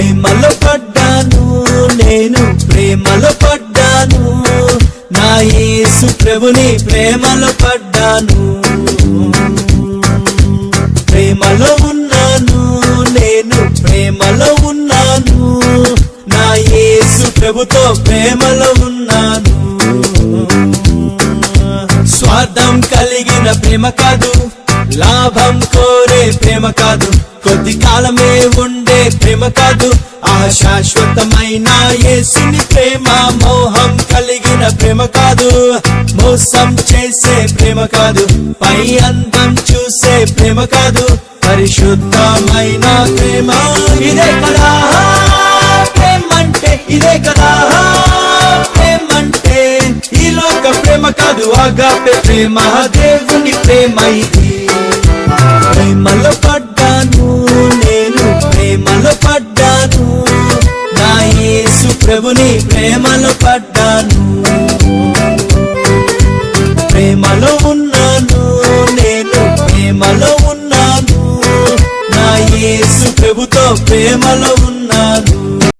ప్రేమలో పడ్డాను, నేను ప్రేమలో పడ్డాను, నా యేసు ప్రభుని ప్రేమలో పడ్డాను. ప్రేమలో ఉన్నాను, నేను ప్రేమలో ఉన్నాను, నా యేసు ప్రభుతో ప్రేమలో ఉన్నాను. స్వార్థం కలిగిన ప్రేమ కాదు, లాభం కోరే ప్రేమ కాదు, కొద్ది కాలమే ఉండే ప్రేమ కాదు, ఆ శాశ్వతమైన యేసుని ప్రేమ. మోహం కలిగిన ప్రేమ కాదు, మోసం చేసే ప్రేమ కాదు, పై అందం చూసే ప్రేమ కాదు, పరిశుద్ధమైన ప్రేమ. ఇదే కదా ప్రేమంటే, ఇదే కదా ప్రేమంటే. ఈ లోక ప్రేమ కాదు, ఆగాపే ప్రేమ, దేవుని ప్రేమ ఇది. ప్రేమలో పడ్డాను, నేను ప్రేమలో పడ్డాను, నా యేసు ప్రభుని ప్రేమలో పడ్డాను. ప్రేమలో ఉన్నాను, నేను ప్రేమలో ఉన్నాను, నా యేసు ప్రభుతో ప్రేమలో ఉన్నాను.